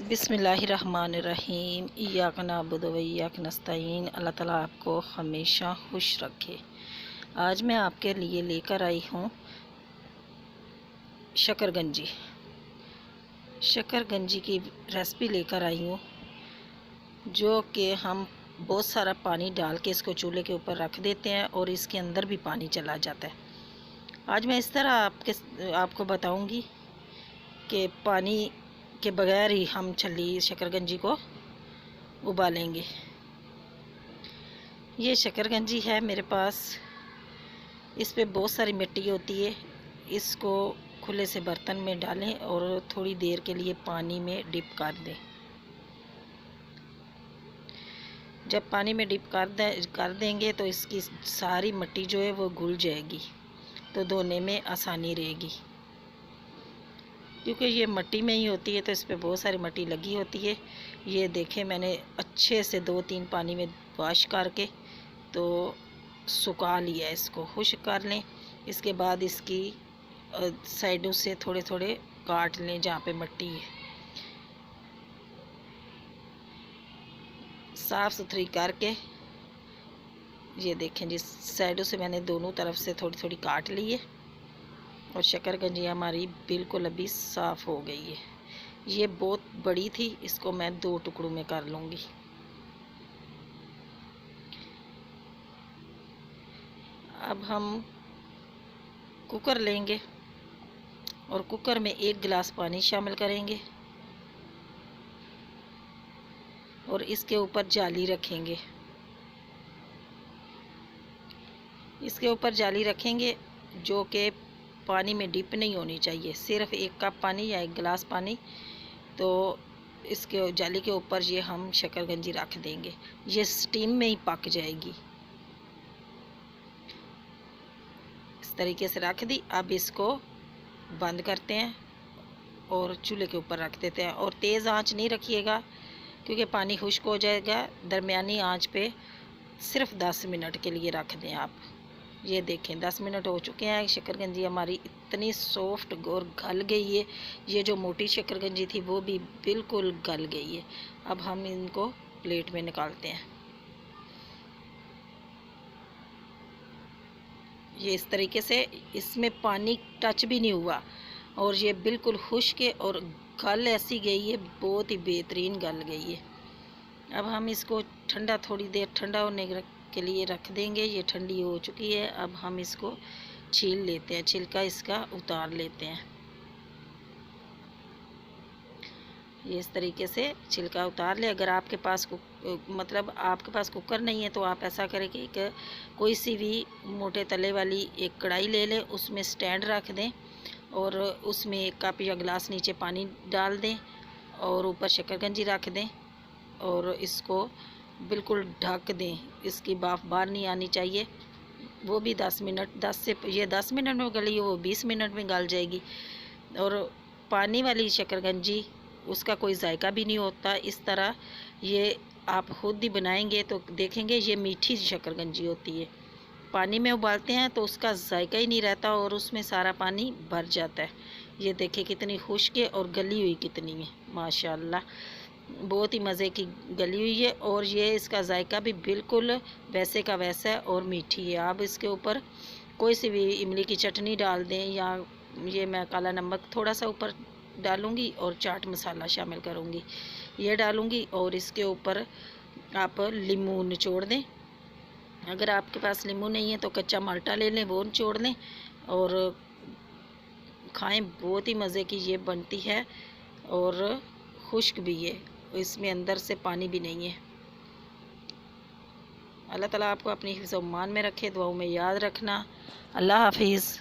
बिस्मिल्लाहिर्रहमानिर्रहीम। इय्याक नअबुदु व इय्याक नस्तईन। अल्लाह ताला आपको हमेशा खुश रखे। आज मैं आपके लिए लेकर आई हूँ शकरगंजी की रेसिपी लेकर आई हूँ, जो कि हम बहुत सारा पानी डाल के इसको चूल्हे के ऊपर रख देते हैं और इसके अंदर भी पानी चला जाता है। आज मैं इस तरह आपको बताऊंगी कि पानी के बगैर ही हम छल्ली शकरगंजी को उबालेंगे। ये शकरगंजी है मेरे पास, इस पे बहुत सारी मिट्टी होती है। इसको खुले से बर्तन में डालें और थोड़ी देर के लिए पानी में डिप कर दें। जब पानी में डिप कर देंगे तो इसकी सारी मिट्टी जो है वो घुल जाएगी, तो धोने में आसानी रहेगी। क्योंकि ये मिट्टी में ही होती है तो इस पर बहुत सारी मिट्टी लगी होती है। ये देखें, मैंने अच्छे से 2-3 पानी में वॉश करके तो सुखा लिया। इसको खुश्क कर लें। इसके बाद इसकी साइडों से थोड़े थोड़े काट लें जहाँ पे मिट्टी है। साफ़ सुथरी करके ये देखें, जिस साइडों से मैंने दोनों तरफ से थोड़ी थोड़ी काट ली है और शकरगंजी हमारी बिल्कुल अभी साफ़ हो गई है। ये बहुत बड़ी थी, इसको मैं 2 टुकड़ों में कर लूँगी। अब हम कुकर लेंगे और कुकर में 1 गिलास पानी शामिल करेंगे और इसके ऊपर जाली रखेंगे। इसके ऊपर जाली रखेंगे जो कि पानी में डिप नहीं होनी चाहिए। सिर्फ 1 कप पानी या 1 गिलास पानी, तो इसके जाली के ऊपर ये हम शकरगंजी रख देंगे। ये स्टीम में ही पक जाएगी। इस तरीके से रख दी। अब इसको बंद करते हैं और चूल्हे के ऊपर रख देते हैं। और तेज़ आंच नहीं रखिएगा क्योंकि पानी खुश्क हो जाएगा। दरमियानी आंच पे सिर्फ 10 मिनट के लिए रख दें आप। ये देखें 10 मिनट हो चुके हैं। शकरगंजी हमारी इतनी सॉफ्ट और गल गई है। ये जो मोटी शकरगंजी थी वो भी बिल्कुल गल गई है। अब हम इनको प्लेट में निकालते हैं। ये इस तरीके से, इसमें पानी टच भी नहीं हुआ और ये बिल्कुल खुश्क है और गल ऐसी गई है, बहुत ही बेहतरीन गल गई है। अब हम इसको थोड़ी देर ठंडा होने के लिए रख देंगे। ये ठंडी हो चुकी है। अब हम इसको छील लेते हैं, छिलका इसका उतार लेते हैं। ये इस तरीके से छिलका उतार ले। अगर आपके पास आपके पास कुकर नहीं है तो आप ऐसा करें कि कोई सी भी मोटे तले वाली एक कढ़ाई ले लें, उसमें स्टैंड रख दें और उसमें 1 कप या गिलास नीचे पानी डाल दें और ऊपर शकरगंजी रख दें और इसको बिल्कुल ढक दें। इसकी भाप बाहर नहीं आनी चाहिए। वो भी 10 मिनट, 10 मिनट में गली है, वो 20 मिनट में गल जाएगी। और पानी वाली शकरगंजी, उसका कोई जायका भी नहीं होता। इस तरह ये आप खुद ही बनाएंगे तो देखेंगे ये मीठी शकरगंजी होती है। पानी में उबालते हैं तो उसका जायका ही नहीं रहता और उसमें सारा पानी भर जाता है। ये देखिए कितनी खुश्क है और गली हुई कितनी है, माशाल्लाह बहुत ही मज़े की गली हुई है। और ये इसका जायका भी बिल्कुल वैसे का वैसा है और मीठी है। आप इसके ऊपर कोई सी भी इमली की चटनी डाल दें, या ये मैं काला नमक थोड़ा सा ऊपर डालूँगी और चाट मसाला शामिल करूँगी, ये डालूँगी। और इसके ऊपर आप नींबू निचोड़ दें। अगर आपके पास नींबू नहीं है तो कच्चा माल्टा ले लें, वो निचोड़ लें और खाएं। बहुत ही मज़े की ये बनती है और खुश्क भी है, इसमें अंदर से पानी भी नहीं है। अल्लाह ताला आपको अपनी हिफ्ज़-ओ-मान में रखे। दुआओं में याद रखना। अल्लाह हाफिज़।